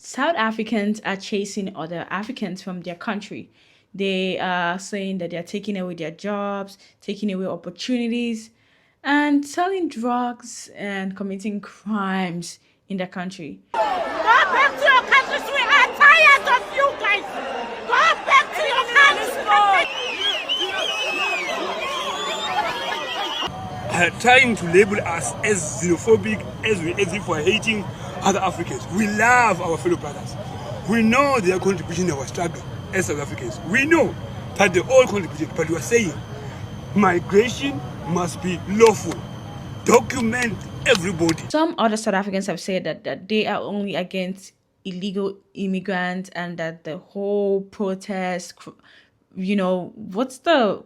South Africans are chasing other Africans from their country. They are saying that they're taking away their jobs, taking away opportunities, and selling drugs and committing crimes in their country. Go back to your countries. We are tired of you guys. Go back to your countries. Are trying to label us as xenophobic, as if we're hating other Africans. We love our fellow brothers. We know their contribution to our struggle as South Africans. We know that they all contributed, but we are saying migration must be lawful. Document everybody. Some other South Africans have said that they are only against illegal immigrants and that the whole protest, what's the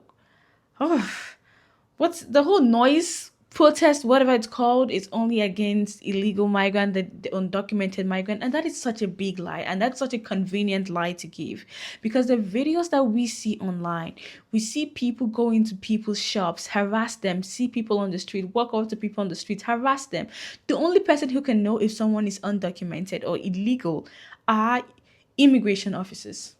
whole noise protest, whatever it's called, is only against illegal migrant, the undocumented migrant. And that is such a big lie. And that's such a convenient lie to give, because the videos that we see online, we see people go into people's shops, harass them, see people on the street, walk over to people on the street, harass them. The only person who can know if someone is undocumented or illegal are immigration officers.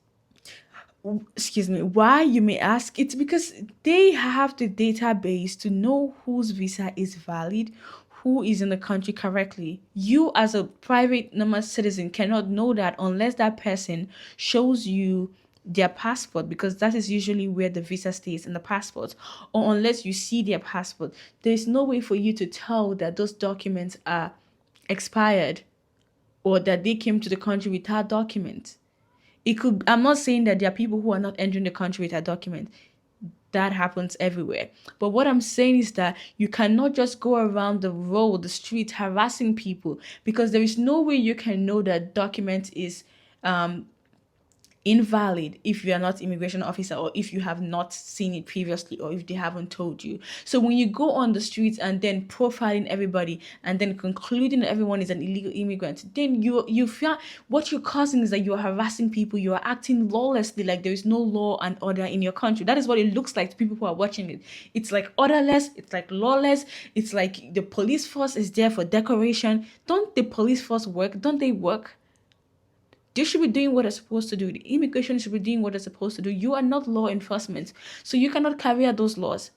Excuse me, why, you may ask? It's because they have the database to know whose visa is valid, who is in the country correctly. You as a private normal citizen cannot know that unless that person shows you their passport, because that is usually where the visa stays, in the passport, or unless you see their passport. There's no way for you to tell that those documents are expired or that they came to the country without documents. I'm not saying that there are people who are not entering the country with a document. That happens everywhere. But what I'm saying is that you cannot just go around the road, the street, harassing people, because there is no way you can know that document is invalid if you are not immigration officer, or if you have not seen it previously, or if they haven't told you. So when you go on the streets and then profiling everybody and then concluding that everyone is an illegal immigrant, then you feel what you're causing is that you are harassing people, you are acting lawlessly, like there is no law and order in your country. That is what it looks like to people who are watching it. It's like orderless, it's like lawless, it's like the police force is there for decoration. Don't the police force work? Don't they work? They should be doing what they're supposed to do. The immigration should be doing what they're supposed to do. You are not law enforcement, so you cannot carry out those laws.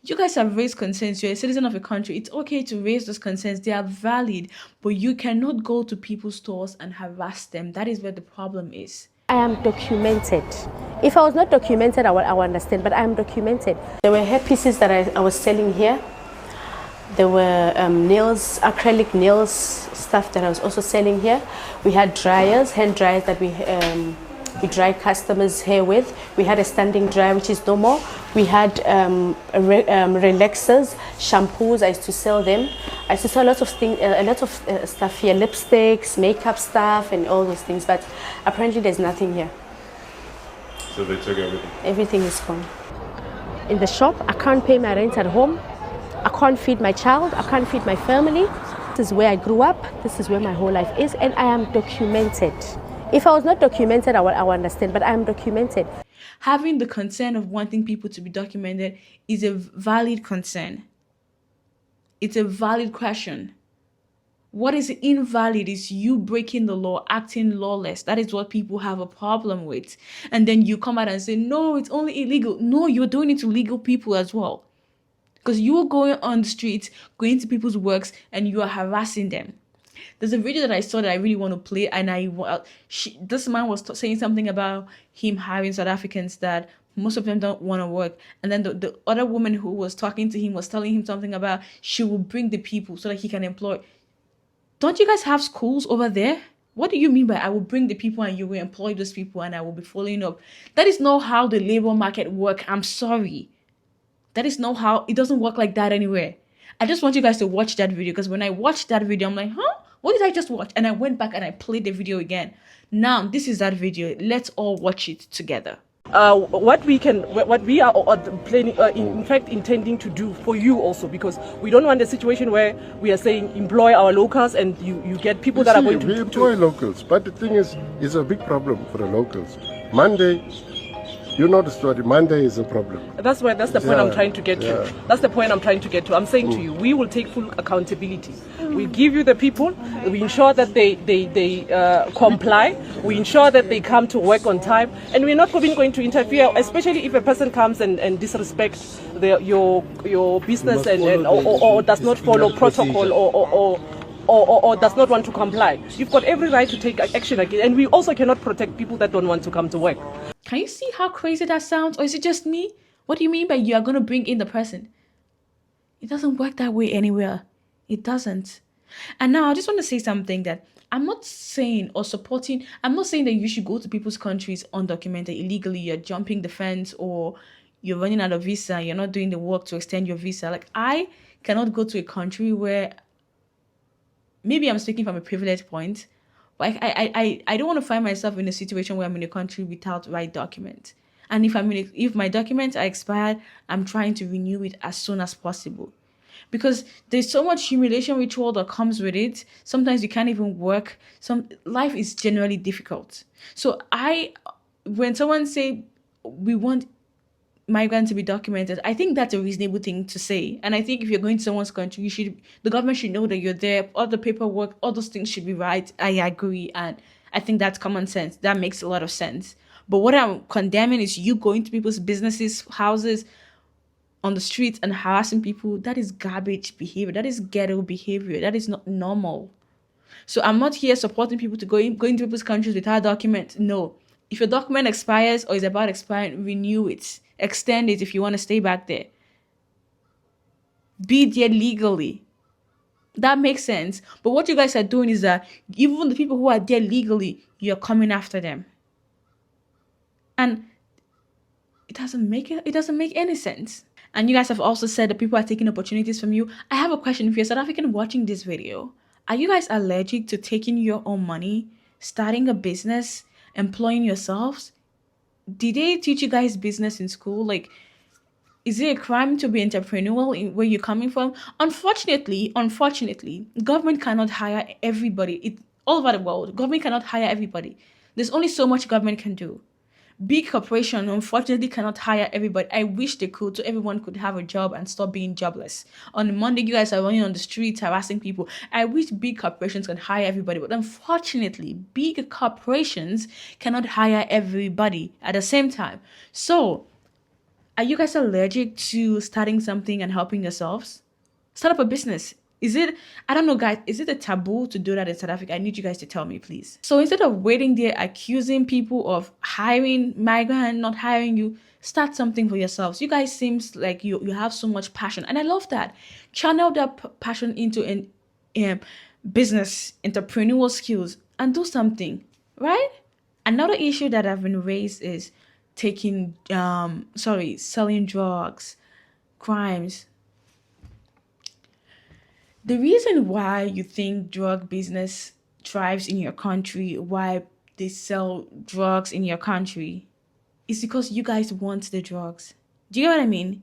You guys have raised concerns. You're a citizen of a country. It's okay to raise those concerns. They are valid, but you cannot go to people's stores and harass them. That is where the problem is. I am documented. If I was not documented, I would understand, but I am documented. There were hair pieces that I was selling here. There were nails, acrylic nails, stuff that I was also selling here. We had dryers, hand dryers that we dry customers' hair with. We had a standing dryer, which is no more. We had relaxers, shampoos. I used to sell them. I used to sell a lot of things, stuff here, lipsticks, makeup stuff, and all those things. But apparently, there's nothing here. So they took everything. Everything is gone. In the shop, I can't pay my rent at home. I can't feed my child, I can't feed my family. This is where I grew up, this is where my whole life is, and I am documented. If I was not documented, I would understand, but I am documented. Having the concern of wanting people to be documented is a valid concern. It's a valid question. What is invalid is you breaking the law, acting lawless. That is what people have a problem with. And then you come out and say, no, it's only illegal. No, you're doing it to legal people as well. Because you are going on the streets, going to people's works, and you are harassing them. There's a video that I saw that I really want to play, and this man was saying something about him hiring South Africans that most of them don't want to work. And then the other woman who was talking to him was telling him something about she will bring the people so that he can employ. Don't you guys have schools over there? What do you mean by I will bring the people and you will employ those people and I will be following up? That is not how the labor market works. I'm sorry. That is not how, it doesn't work like that anywhere. I just want you guys to watch that video, because when I watched that video, I'm like, huh? What did I just watch? And I went back and I played the video again. Now, this is that video. Let's all watch it together. What we are planning, in fact, intending to do for you also, because we don't want a situation where we are saying employ our locals and you get people that are going to... We employ locals, but the thing is, it's a big problem for the locals. Monday, You noticed what Monday is a problem. That's the point I'm Yeah, trying to get to. yeah. That's the point I'm trying to get to. I'm saying to you, we will take full accountability. We give you the people. We ensure that they comply. We ensure that they come to work on time, and we're not even going to interfere, especially if a person comes and disrespects your business or does not follow protocol or does not want to comply. You've got every right to take action again, and we also cannot protect people that don't want to come to work. Can you see how crazy that sounds? Or is it just me? What do you mean by you are going to bring in the person? It doesn't work that way anywhere. It doesn't. And now I just want to say something that I'm not saying or supporting. I'm not saying that you should go to people's countries undocumented illegally. You're jumping the fence or you're running out of visa. You're not doing the work to extend your visa. Like, I cannot go to a country where maybe I'm speaking from a privileged point, but I don't want to find myself in a situation where I'm in a country without right document. And if my documents are expired, I'm trying to renew it as soon as possible. Because there's so much humiliation ritual that comes with it. Sometimes you can't even work. Life is generally difficult. So when someone say we want migrants to be documented, I think that's a reasonable thing to say. And I think if you're going to someone's country, the government should know that you're there. All the paperwork, all those things should be right. I agree. And I think that's common sense. That makes a lot of sense. But what I'm condemning is you going to people's businesses, houses, on the streets and harassing people. That is garbage behavior. That is ghetto behavior. That is not normal. So I'm not here supporting people to go into people's countries without a document. No. If your document expires or is about expiring, renew it. Extend it if you want to stay back there. Be there legally. That makes sense. But what you guys are doing is that even the people who are there legally, you're coming after them. And it doesn't make any sense. And you guys have also said that people are taking opportunities from you. I have a question. If you're South African watching this video, are you guys allergic to taking your own money, starting a business, employing yourselves? Did they teach you guys business in school? Like, is it a crime to be entrepreneurial in where you're coming from? Unfortunately, government cannot hire everybody. All over the world, government cannot hire everybody. There's only so much government can do. Big corporation, unfortunately, cannot hire everybody. I wish they could, so everyone could have a job and stop being jobless. On Monday, you guys are running on the streets, harassing people. I wish big corporations can hire everybody, but unfortunately, big corporations cannot hire everybody at the same time. So, are you guys allergic to starting something and helping yourselves? Start up a business. I don't know, guys, is it a taboo to do that in South Africa? I need you guys to tell me, please. So instead of waiting there accusing people of hiring migrant, not hiring you, start something for yourselves. You guys seems like you have so much passion. And I love that. Channel that passion into an business, entrepreneurial skills, and do something, right? Another issue that have been raised is selling drugs, crimes. The reason why you think drug business thrives in your country, why they sell drugs in your country, is because you guys want the drugs. Do you know what I mean?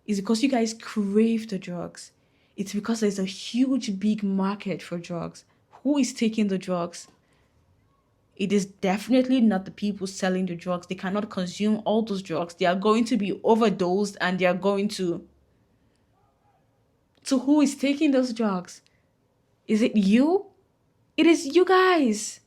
It's because you guys crave the drugs. It's because there's a huge, big market for drugs. Who is taking the drugs? It is definitely not the people selling the drugs. They cannot consume all those drugs. They are going to be overdosed and they are going to... So who is taking those drugs? Is it you? It is you guys.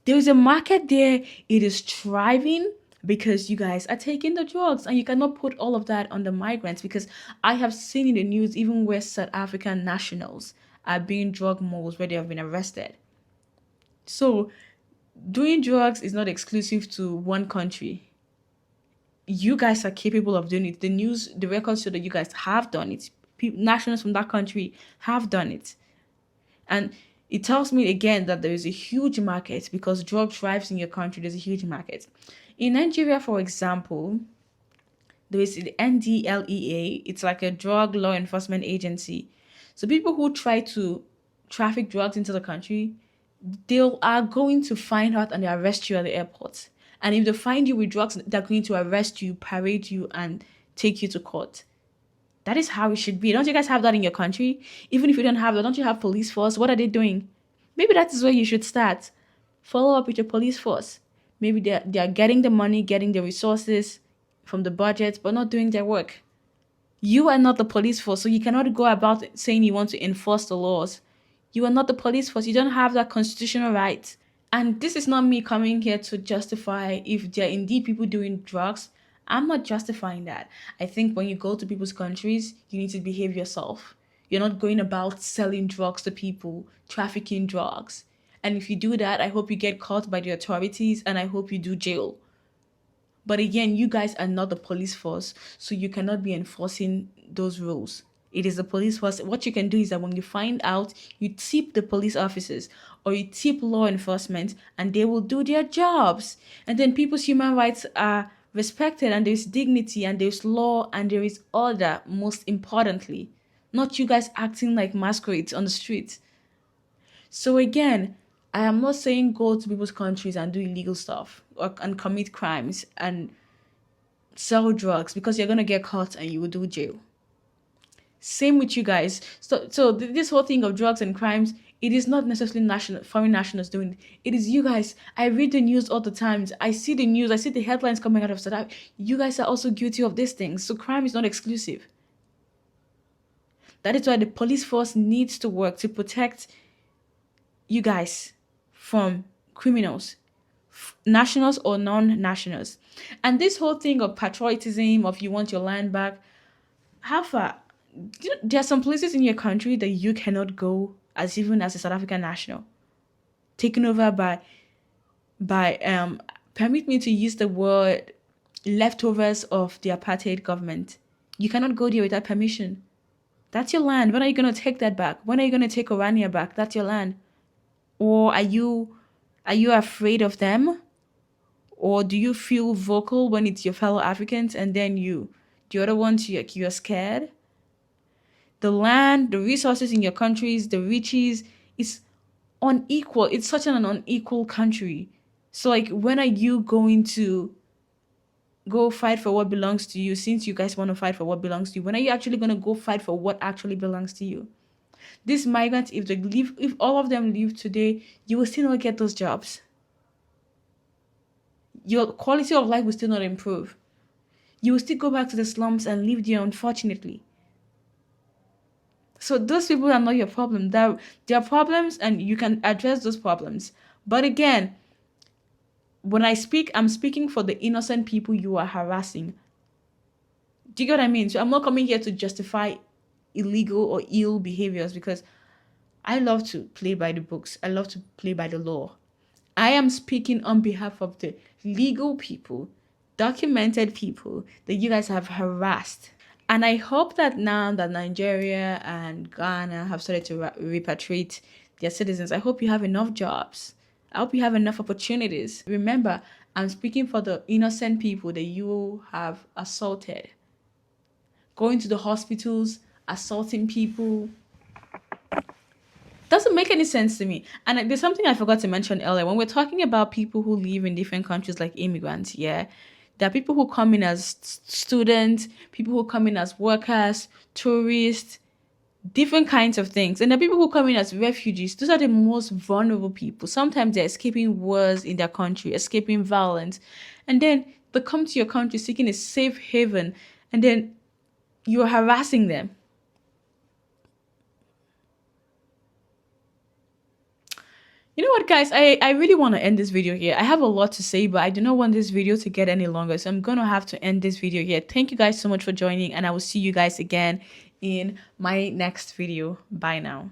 There is a market there. It is thriving because you guys are taking the drugs, and you cannot put all of that on the migrants, because I have seen in the news even where South African nationals are being drug mules where they have been arrested. So doing drugs is not exclusive to one country. You guys are capable of doing it. The records show that you guys have done it. Nationals from that country have done it. And it tells me again that there is a huge market because drug thrives in your country. There's a huge market. In Nigeria, for example, there is the NDLEA. It's like a drug law enforcement agency. So people who try to traffic drugs into the country, they are going to find out and they arrest you at the airport. And if they find you with drugs, they're going to arrest you, parade you, and take you to court. That is how it should be. Don't you guys have that in your country? Even if you don't have that, don't you have police force? What are they doing? Maybe that is where you should start. Follow up with your police force. Maybe they are getting the money, getting the resources from the budget, but not doing their work. You are not the police force, so you cannot go about saying you want to enforce the laws. You are not the police force. You don't have that constitutional right. And this is not me coming here to justify if there are indeed people doing drugs. I'm not justifying that. I think when you go to people's countries, you need to behave yourself. You're not going about selling drugs to people, trafficking drugs. And if you do that, I hope you get caught by the authorities and I hope you do jail. But again, you guys are not the police force, so you cannot be enforcing those rules. It is the police force. What you can do is that when you find out, you tip the police officers or you tip law enforcement and they will do their jobs. And then people's human rights are respected and there's dignity and there's law and there is order, most importantly. Not you guys acting like masquerades on the streets. So again, I am not saying go to people's countries and do illegal stuff and commit crimes and sell drugs because you're going to get caught and you will do jail. Same with you guys. So this whole thing of drugs and crimes, it is not necessarily foreign nationals doing it. It is you guys. I read the news all the time. I see the news. I see the headlines coming out of South Africa. You guys are also guilty of these things. So crime is not exclusive. That is why the police force needs to work to protect you guys from criminals, nationals or non-nationals. And this whole thing of patriotism, of you want your land back, how far? There are some places in your country that you cannot go as even as a South African national, taken over by permit me to use the word, leftovers of the apartheid government. You cannot go there without permission. That's your land. When are you going to take that back? When are you going to take Orania back? That's your land. Or are you afraid of them? Or do you feel vocal when it's your fellow Africans and then the other ones, you're scared? The land, the resources in your countries, the riches is unequal. It's such an unequal country. So like, when are you going to go fight for what belongs to you, since you guys want to fight for what belongs to you? When are you actually going to go fight for what actually belongs to you? These migrants, if they leave, if all of them leave today, you will still not get those jobs. Your quality of life will still not improve. You will still go back to the slums and live there, unfortunately. So those people are not your problem. There are problems and you can address those problems. But again, when I speak, I'm speaking for the innocent people you are harassing. Do you get what I mean? So I'm not coming here to justify illegal or ill behaviors, because I love to play by the books. I love to play by the law. I am speaking on behalf of the legal people, documented people that you guys have harassed. And I hope that now that Nigeria and Ghana have started to repatriate their citizens, I hope you have enough jobs. I hope you have enough opportunities. Remember, I'm speaking for the innocent people that you have assaulted. Going to the hospitals, assaulting people. Doesn't make any sense to me. And there's something I forgot to mention earlier. When we're talking about people who live in different countries like immigrants, yeah, there are people who come in as students, people who come in as workers, tourists, different kinds of things. And there are people who come in as refugees. Those are the most vulnerable people. Sometimes they're escaping wars in their country, escaping violence. And then they come to your country seeking a safe haven. And then you're harassing them. You know what, guys? I really want to end this video here. I have a lot to say, but I do not want this video to get any longer. So I'm going to have to end this video here. Thank you guys so much for joining, and I will see you guys again in my next video. Bye now.